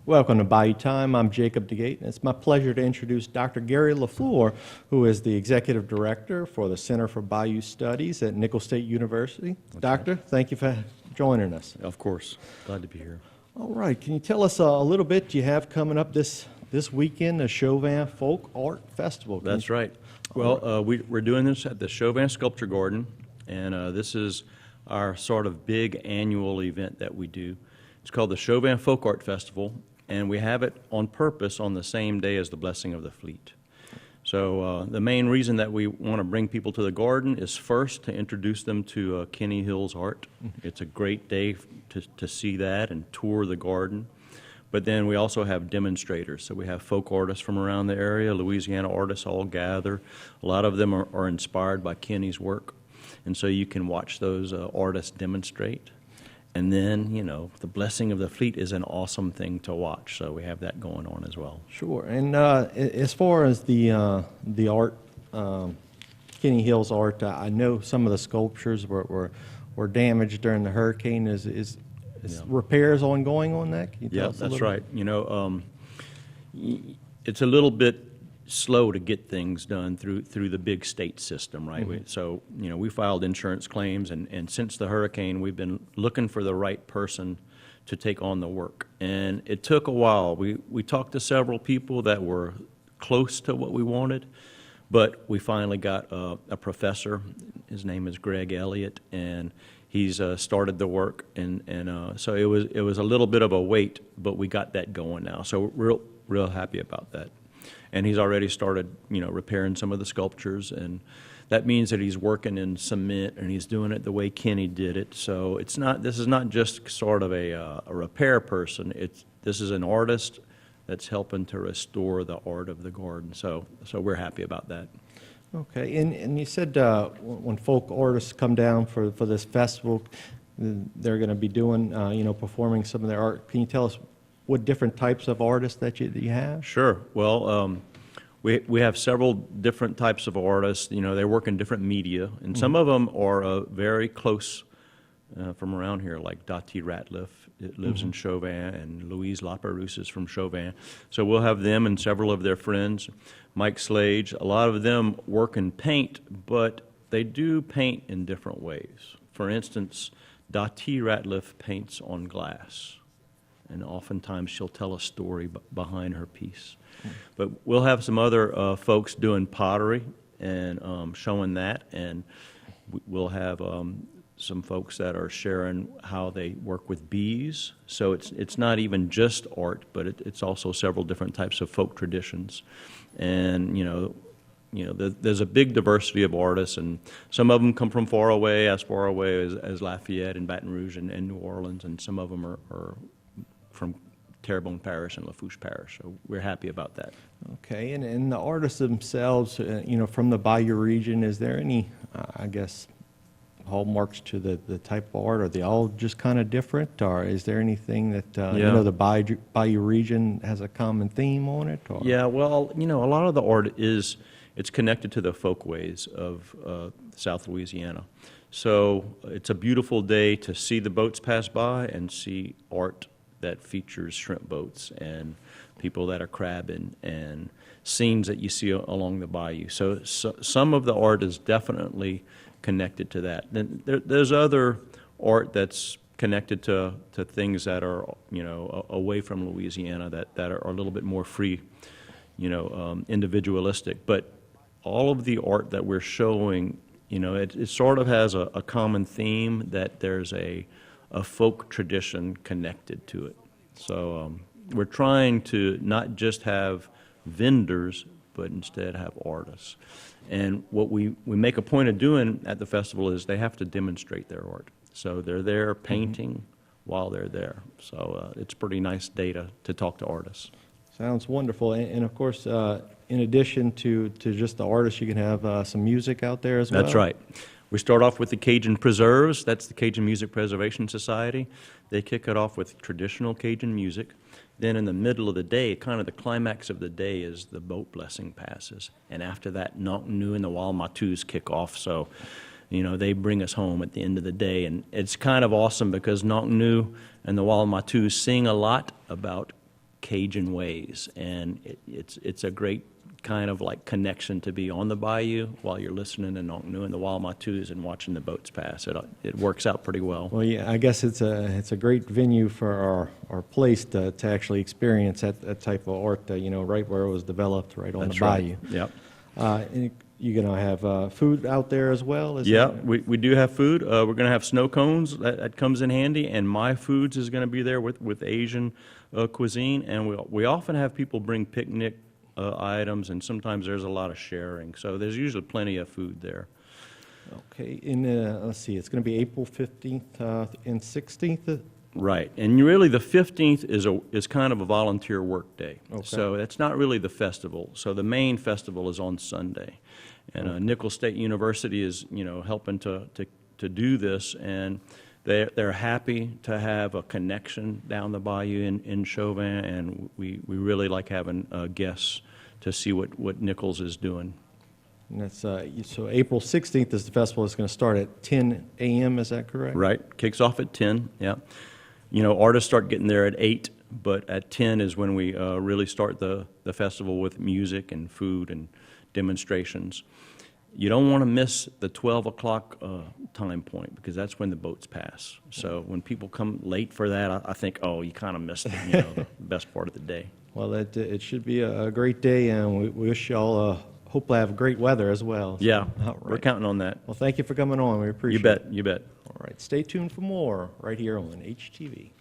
Welcome to Bayou Time. I'm Jacob DeGate, and it's my pleasure to introduce Dr. Gary LaFleur, who is the Executive Director for the Center for Bayou Studies at Nicholls State University. Doctor, thank you for joining us. Of course. Glad to be here. All right. Can you tell us a little bit? You have coming up this weekend, the Chauvin Folk Art Festival. That's right. Well, we're doing this at the Chauvin Sculpture Garden, and this is our sort of big annual event that we do. It's called the Chauvin Folk Art Festival, and we have it on purpose on the same day as the Blessing of the Fleet. So the main reason that we want to bring people to the garden is first to introduce them to Kenny Hill's art. It's a great day to see that and tour the garden. But then we also have demonstrators. So we have folk artists from around the area, Louisiana artists all gather. A lot of them are inspired by Kenny's work. And so you can watch those artists demonstrate. And then, you know, the Blessing of the Fleet is an awesome thing to watch, so we have that going on as well. Sure. And as far as the art, Kenny Hill's art, I know some of the sculptures were damaged during the hurricane. Is repairs ongoing on that? Can you tell us a that's little right. You know, it's a little bit slow to get things done through the big state system, right? Mm-hmm. So, you know, we filed insurance claims, and since the hurricane, we've been looking for the right person to take on the work. And it took a while. We talked to several people that were close to what we wanted, but we finally got a professor. His name is Greg Elliott, and he's started the work. And so it was a little bit of a wait, but we got that going now. So we're real happy about that. And he's already started, you know, repairing some of the sculptures, and that means that he's working in cement, and he's doing it the way Kenny did it. So this is not just sort of a repair person. This is an artist that's helping to restore the art of the garden. So we're happy about that. Okay, and you said when folk artists come down for this festival, they're going to be doing, performing some of their art. Can you tell us what different types of artists that you have? Sure. Well, we have several different types of artists. You know, they work in different media, and some of them are very close from around here, like Dottie Ratliff. It lives in Chauvin, and Louise Laperouse is from Chauvin. So we'll have them and several of their friends. Mike Slage, a lot of them work in paint, but they do paint in different ways. For instance, Dottie Ratliff paints on glass, and oftentimes she'll tell a story behind her piece. But we'll have some other folks doing pottery and showing that, and we'll have some folks that are sharing how they work with bees. So it's not even just art, but it's also several different types of folk traditions. And there's a big diversity of artists, and some of them come from far away as Lafayette and Baton Rouge and New Orleans, and some of them are from Terrebonne Parish and Lafourche Parish. So we're happy about that. Okay, and the artists themselves, from the Bayou region, is there any, hallmarks to the type of art? Are they all just kind of different, or is there anything that the Bayou region has a common theme on it? Or? Yeah, well, a lot of the art it's connected to the folkways of South Louisiana. So it's a beautiful day to see the boats pass by and see art that features shrimp boats and people that are crabbing and scenes that you see along the bayou. So some of the art is definitely connected to that. Then there's other art that's connected to things that are away from Louisiana that are a little bit more free, individualistic. But all of the art that we're showing, it sort of has a common theme, that there's a folk tradition connected to it. So we're trying to not just have vendors, but instead have artists. And what we make a point of doing at the festival is they have to demonstrate their art. So they're there painting while they're there. So it's a pretty nice day to talk to artists. Sounds wonderful. And of course, in addition to just the artists, you can have some music out there as well? That's right. We start off with the Cajun Preserves. That's the Cajun Music Preservation Society. They kick it off with traditional Cajun music. Then in the middle of the day, kind of the climax of the day, is the boat blessing passes. And after that, Nocnu and the Walmatus kick off. So, they bring us home at the end of the day. And it's kind of awesome because Nocnu and the Walmatus sing a lot about Cajun ways, and it's a great kind of like connection to be on the bayou while you're listening and doing the Wallamatus and watching the boats pass. It works out pretty well. Well, yeah, I guess it's a great venue for our place to actually experience that type of art, right where it was developed, right on That's the bayou. right. Yep. And you're going to have food out there as well? Yeah, we do have food. We're going to have snow cones. That comes in handy. And My Foods is going to be there with Asian cuisine. And we often have people bring picnic items, and sometimes there's a lot of sharing. So there's usually plenty of food there. Okay, let's see, it's going to be April 15th and 16th? Right, and really the 15th is kind of a volunteer work day. Okay. So it's not really the festival. So the main festival is on Sunday, and Nichols State University is helping to do this, and they're happy to have a connection down the bayou in Chauvin, and we really like having guests to see what Nichols is doing. And that's, so April 16th is the festival. It's going to start at 10 a.m., is that correct? Right, kicks off at 10, yeah. Artists start getting there at 8, but at 10 is when we really start the festival with music and food and demonstrations. You don't want to miss the 12 o'clock time point, because that's when the boats pass. So when people come late for that, I think, oh, you kind of missed the best part of the day. Well, it should be a great day, and we wish y'all hopefully have great weather as well. So, Yeah, all right. we're counting on that. Well, thank you for coming on. We appreciate it. You bet. All right, stay tuned for more right here on HTV.